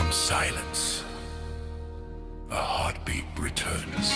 from silence, a heartbeat returns.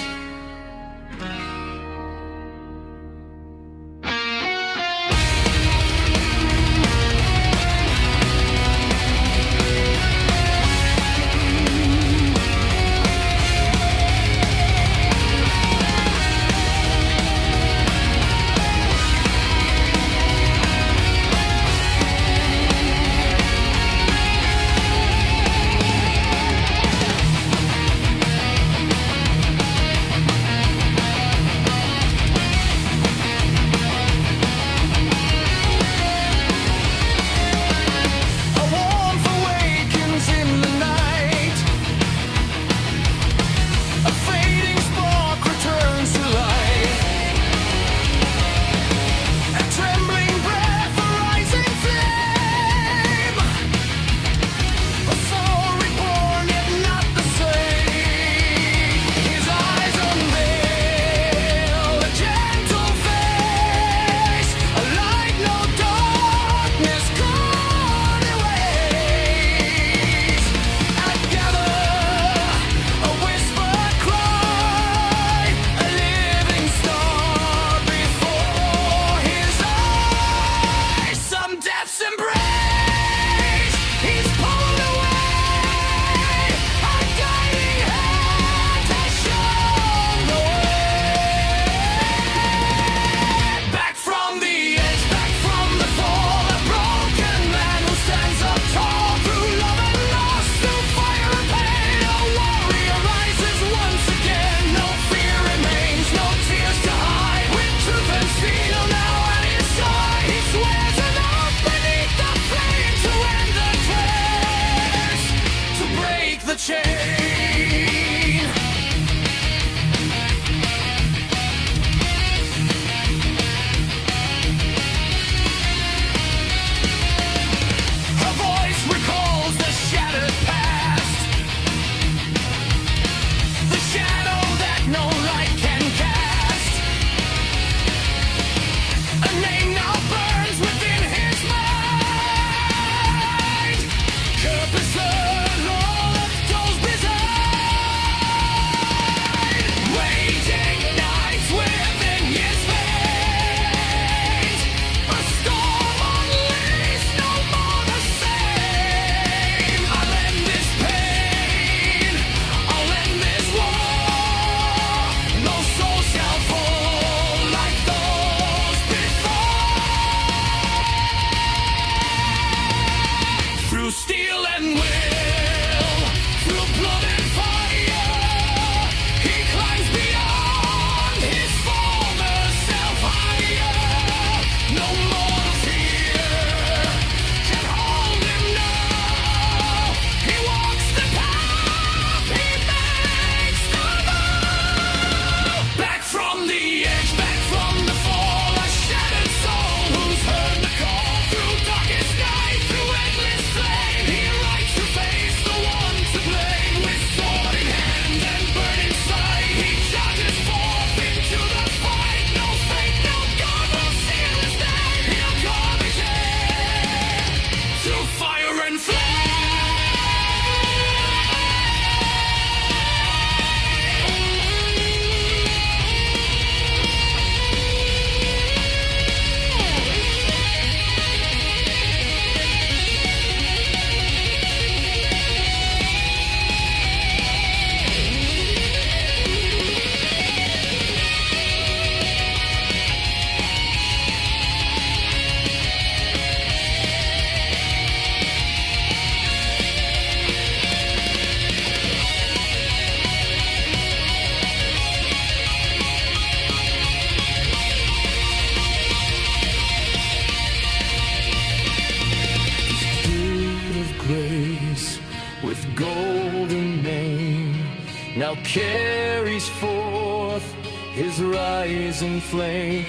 Now carries forth his rising flame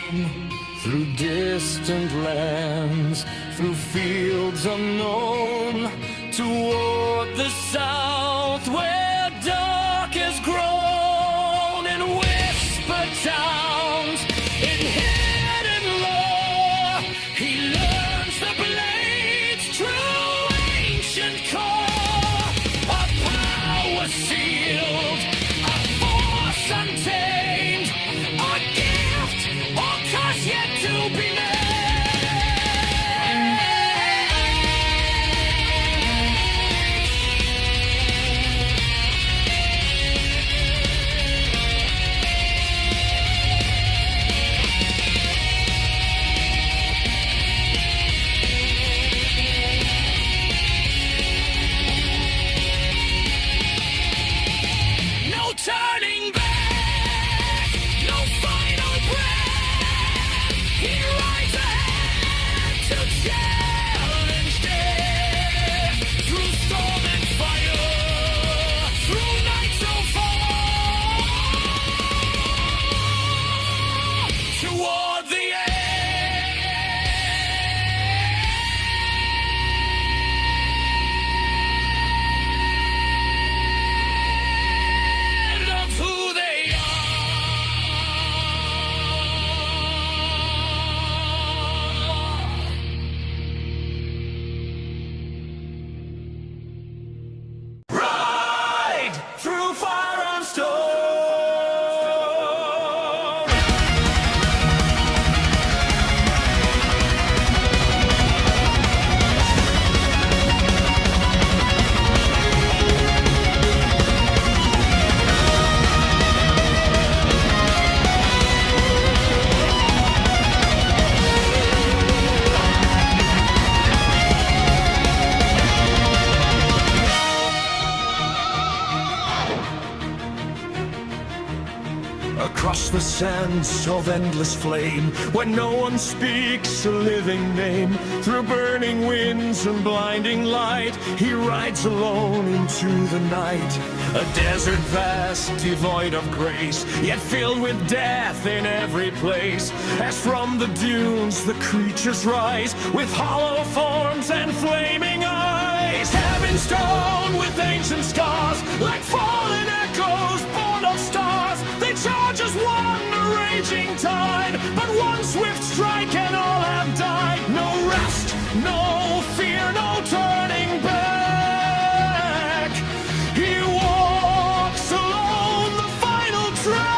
through distant lands, through fields unknown, toward the south where dark has grown in whisper towns, in hidden lore. He learns the blade's true ancient core. sense of endless flame, when no one speaks a living name. Through burning winds and blinding light, he rides alone into the night. A desert vast, devoid of grace, yet filled with death in every place. As from the dunes the creatures rise, with hollow forms and flaming eyes. Heaven stone with ancient scars, like fallen echoes born of stars. They charge as one, a raging tide, but one swift strike and all have died. No rest, no fear, no turning back. He walks alone the final track.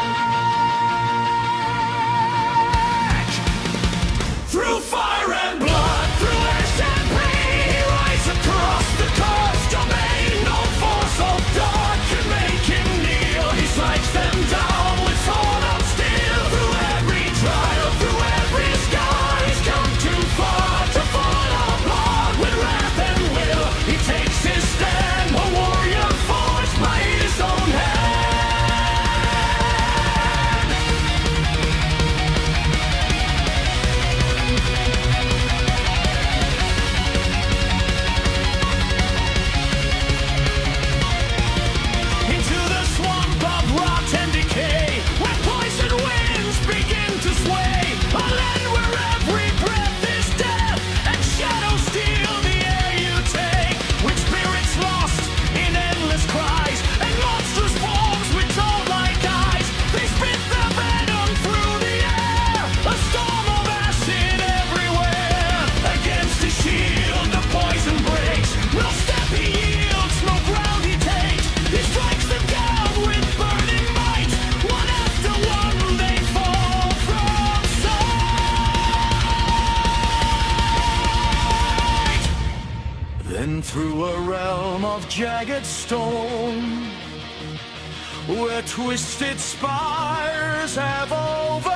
Through fire and blood, through ash and pain, he rides across the cursed domain. No force of dark can make him kneel. He strikes them down with sword of steel. Through every trial, through every sky, he's come too far to fall apart. With wrath and will, he takes his stand, a warrior forged by his own hand. Into the swamp of rot and decay, where poison winds begin to sway. A land where every breath is death, and shadows steal the air you take. With spirits lost in endless cries, and monstrous forms with toad-like eyes. They spit their venom through the air, a storm of acid everywhere. Against his shield the poison breaks, no step he yields, no ground he takes. He strikes them down with burning might, one after one they fall from sight. Then through a realm of jagged stone, where twisted spires have overgrown,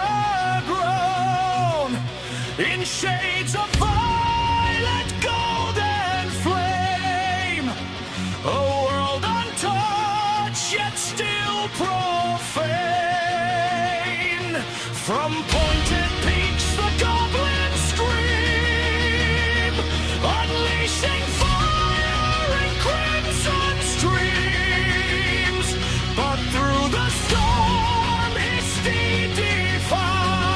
in shades of violet, gold, and flame, a world untouched yet still profane. From pointed peaks the goblins scream, unleashing fire and crimson streams. But through the storm his steed defies.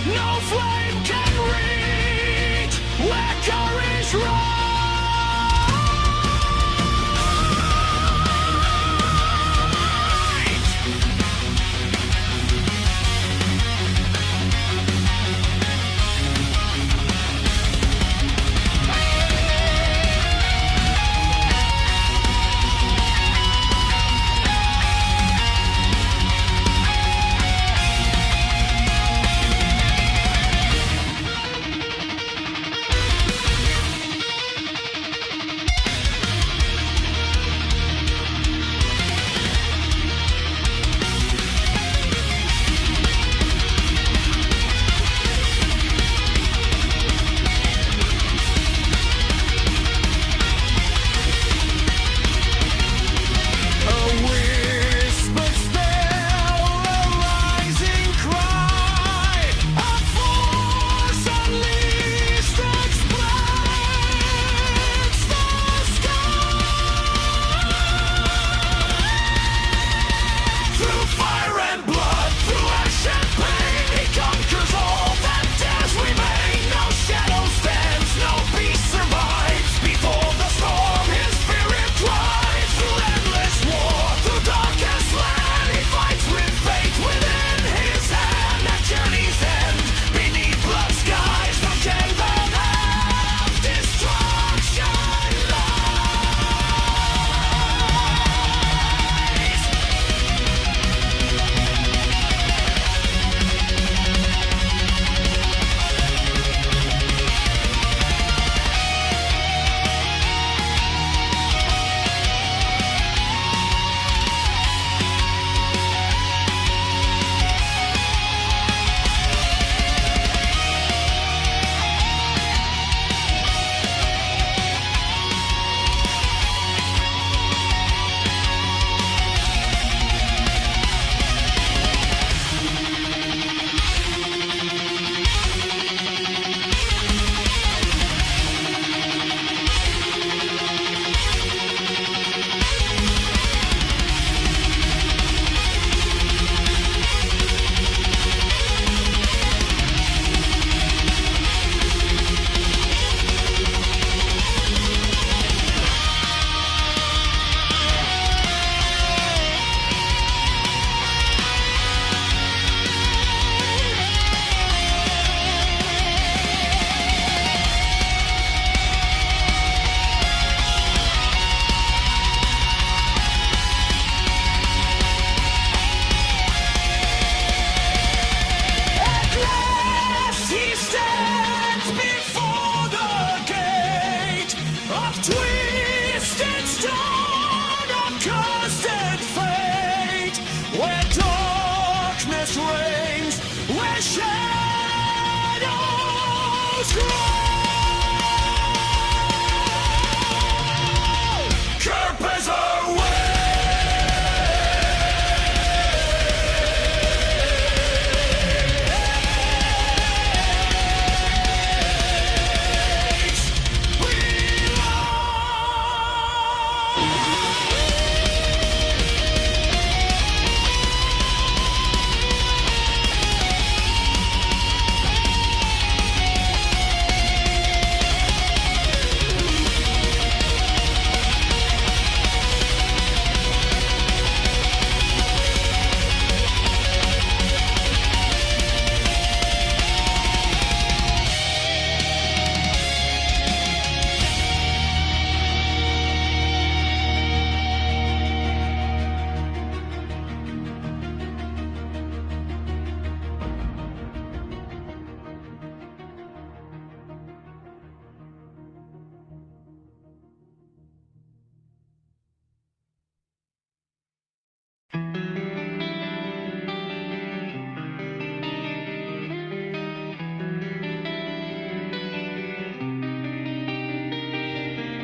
No flame can reach where courage rides.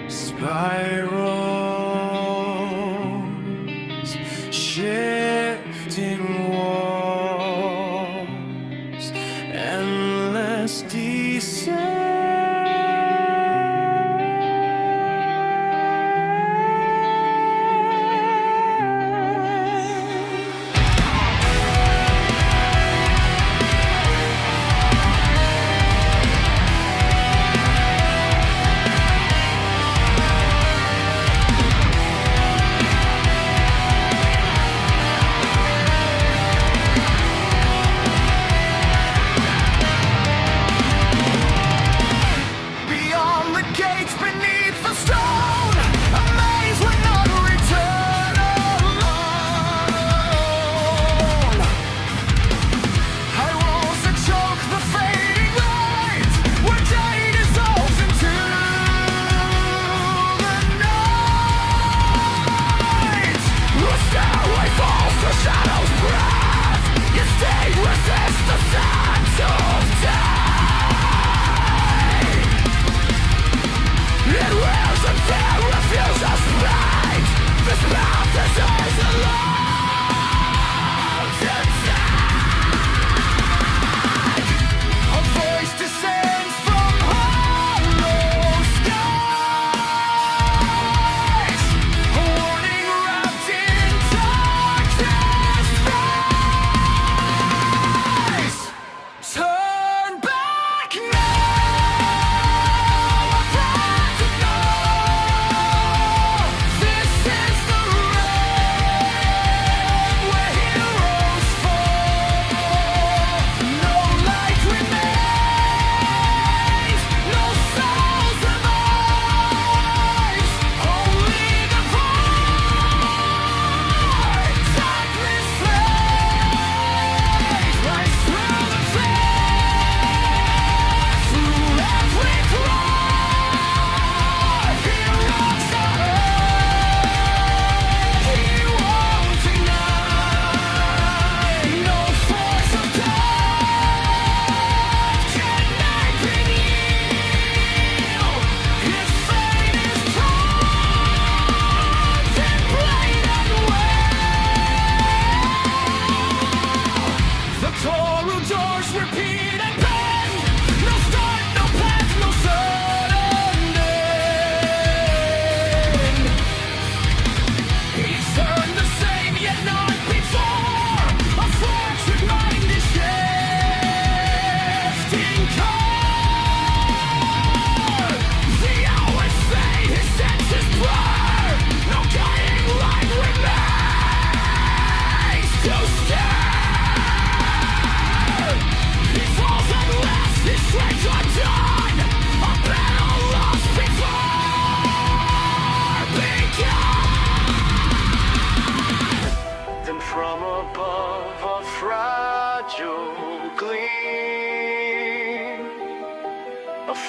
Spirals, shifting walls, endless descent.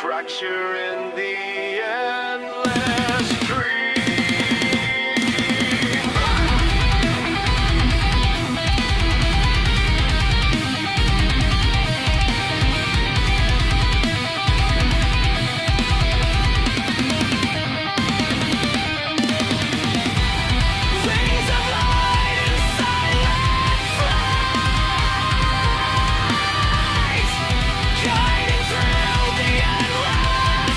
Fracture in the endless dream. Rays of light in silent flight, guiding through the endless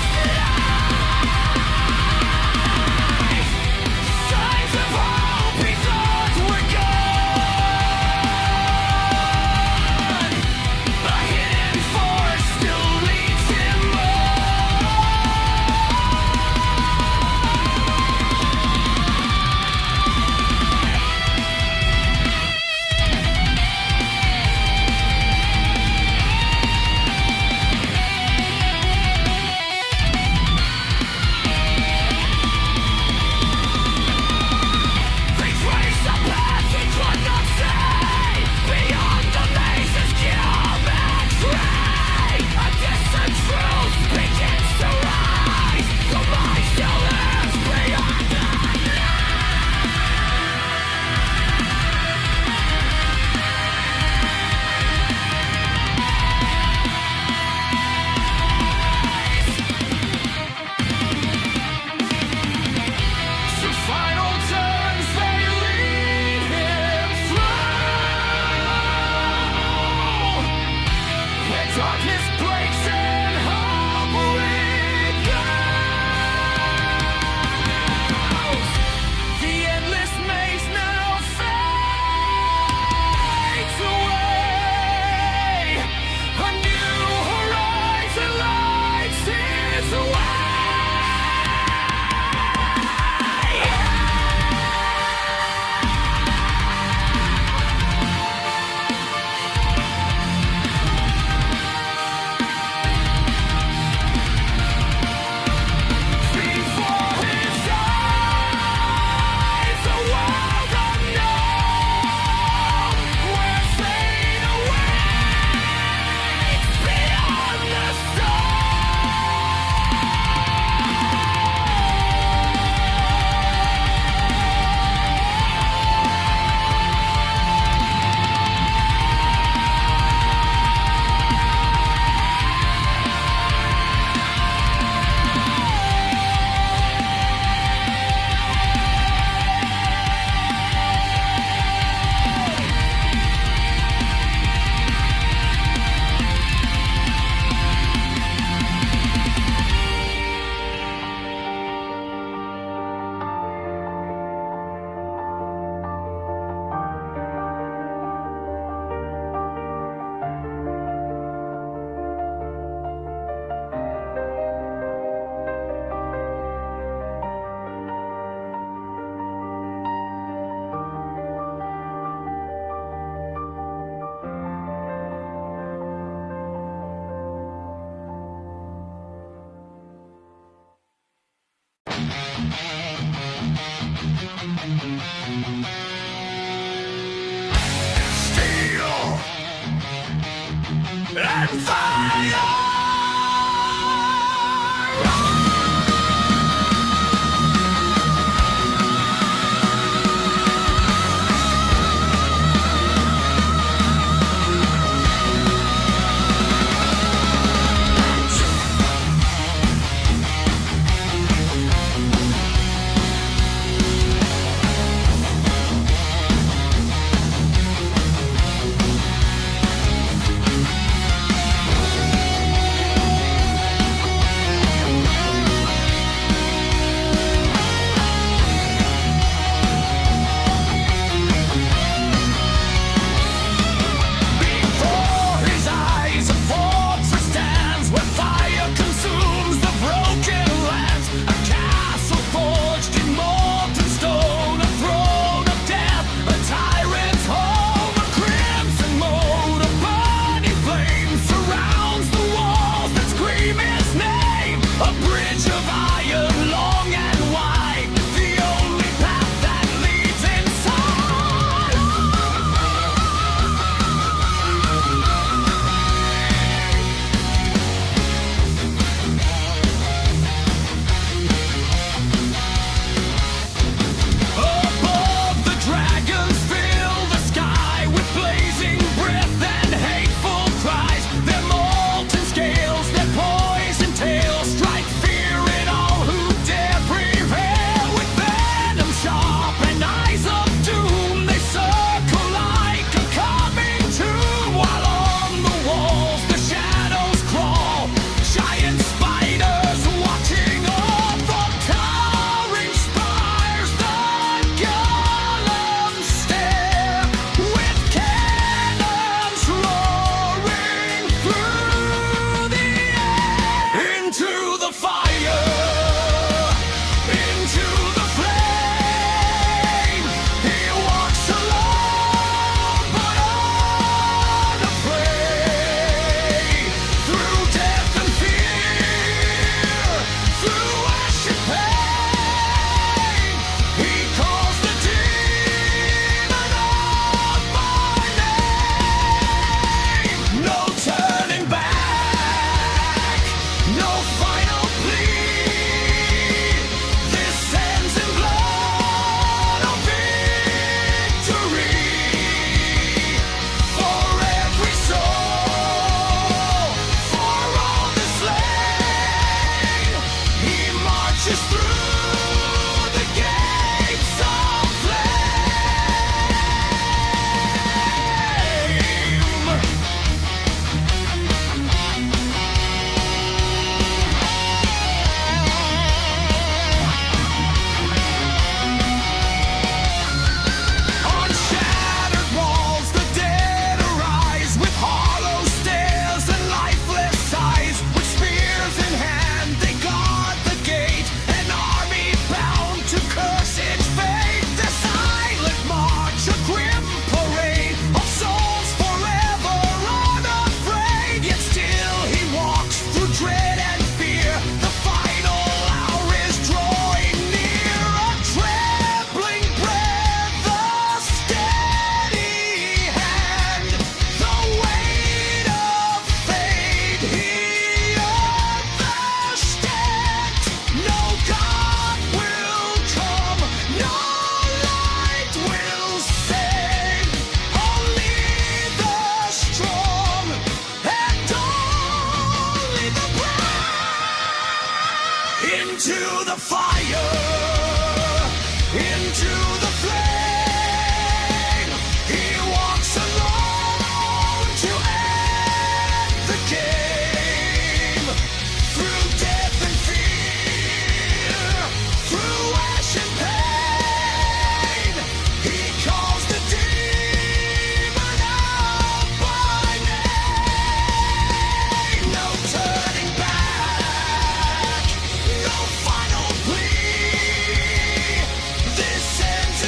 This ends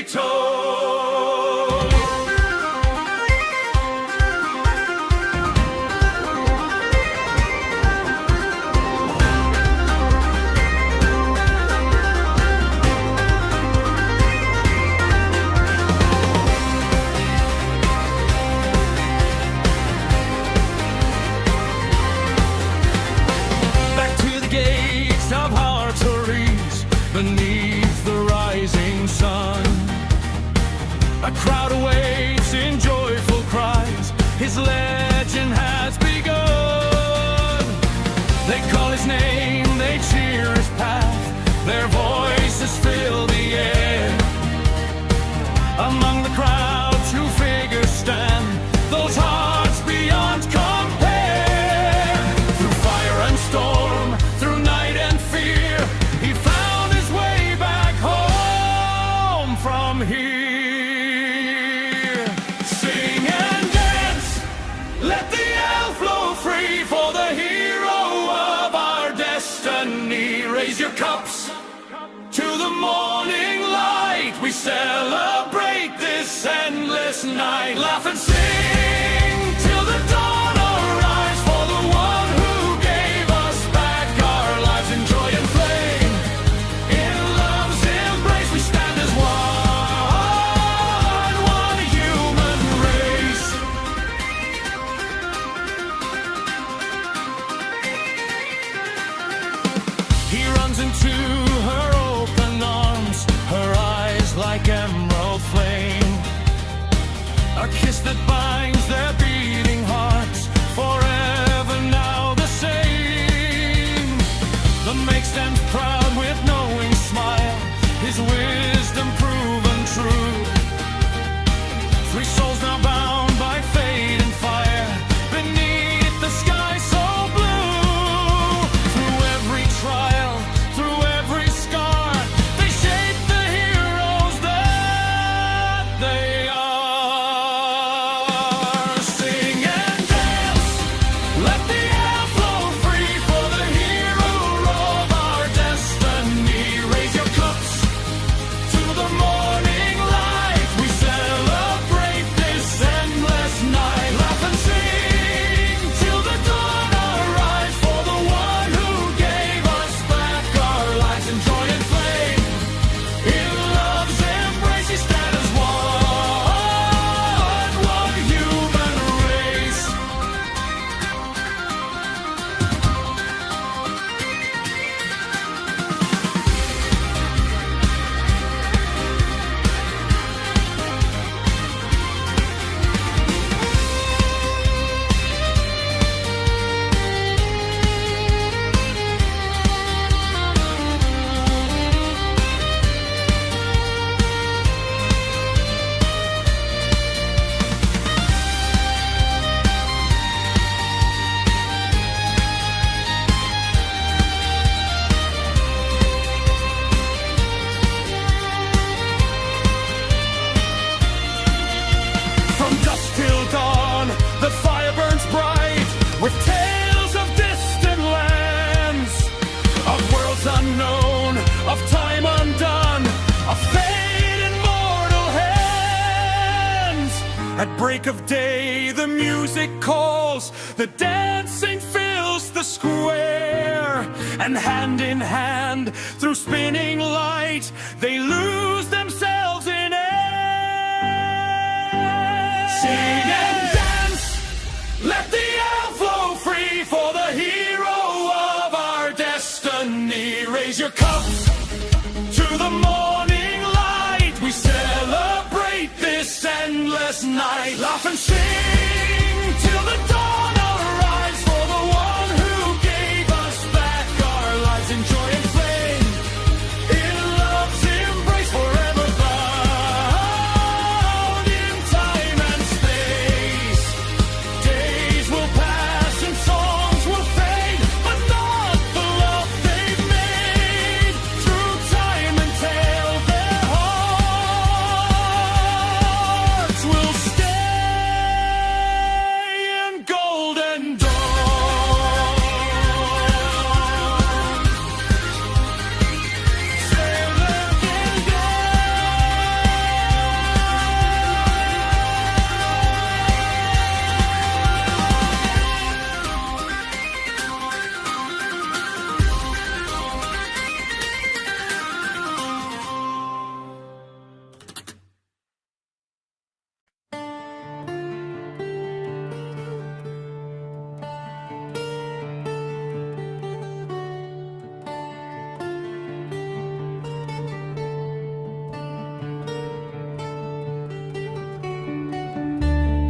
told. Beneath the rising sun, a crowd awaits in joyful cries. His legend has begun. They call his name, they cheer his path. Their voices fill the air. Among the crowd, two figures stand, those hearts beyond compare. Through fire and storm, through night and fear, he found his way back home from here. Sing and dance, let the air flow free for the hero of our destiny. Raise your cups to the morning light. We celebrate this endless night. Laugh and sing till the dawn arise for the one who gave us back our lives in joy and flame. In love's embrace we stand as one human race. He runs into her open arms, her eyes like emerald flame, a kiss that binds their beating hearts, forever now the same. The make stands proud with knowing smile, his wisdom proven true. Three souls now bound by fate and fire, beneath the sky so blue. Through every trial, through every scar, they shape the heroes that they are. Sing and dance, let the air flow free for the hero of our destiny. Raise your cups to the morning light. We celebrate this endless night. Laugh and sing till the dawn arise for the one who gave us back our lives in joy and flame. In love's embrace we stand as one human race. From dusk till dawn, the fire burns bright, with tales of distant lands, of worlds unknown, of time undone, of fate in mortal hands. At break of day, the music calls, the dancing fills the square, and hand in hand, through spinning light, they lose themselves in air. Sing and dance, let the air flow free for the hero of our destiny. Raise your cups to the morning light. We celebrate this endless night. Laugh and sing till the dawn arise for the one who gave us back our lives in joy and flame. In love's embrace forever bound in time and space. Days will pass and songs will fade, but not the love they've made. Through time and tale, their hearts will stay.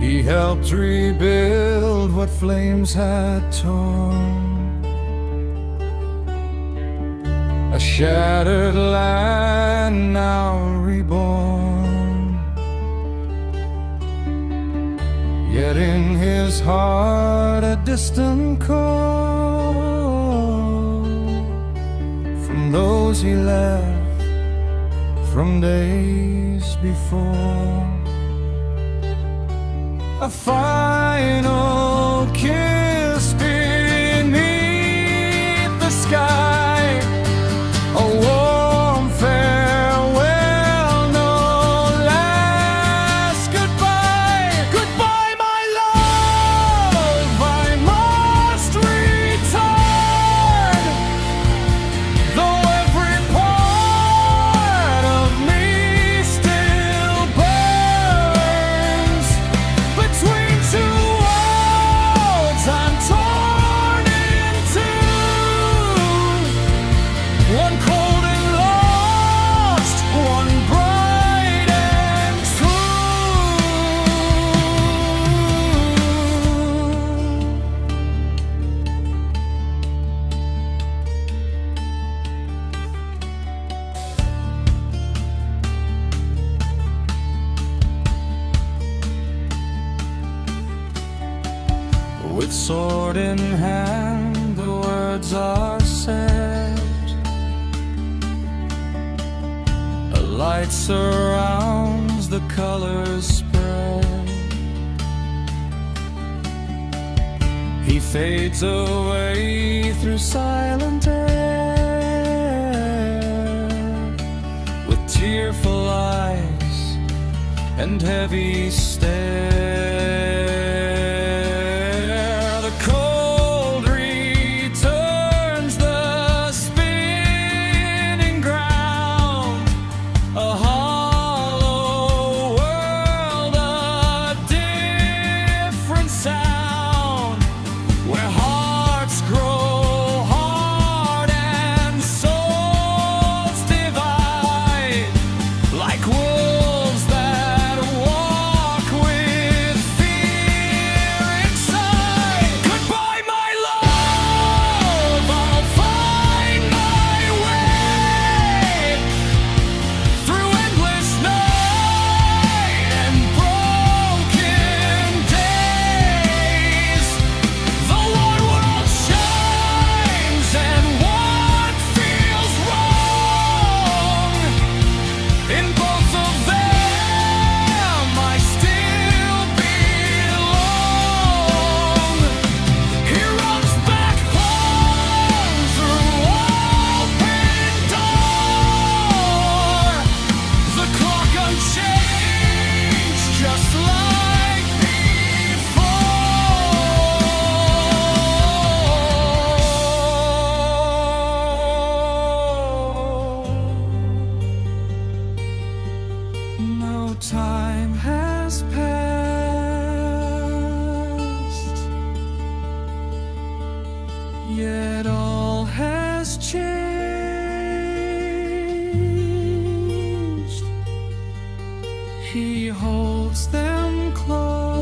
He helped rebuild what flames had torn. A shattered land now reborn. Yet in his heart a distant call from those he left from days before. A final kiss beneath the sky, a warm farewell, no last goodbye. Goodbye, my love, I must return, though every part of me still burns. Between two worlds I'm torn in two, one cold and lost, one bright and true. With sword in hand, the words are said. A light surrounds, the colors spread. He fades away through silent air, with tearful eyes and heavy stare. The cold returns, the spinning ground, a hollow world, a different sound, where hearts grow hard and souls divide, like wolves that walk with fear inside. Goodbye, my love, I'll find my way through endless night and broken days. The one world shines and what feels wrong. In both of them I still belong. He runs back home through open door. The clock unchanged, just like before. No time has passed, yet all has changed. He holds them close.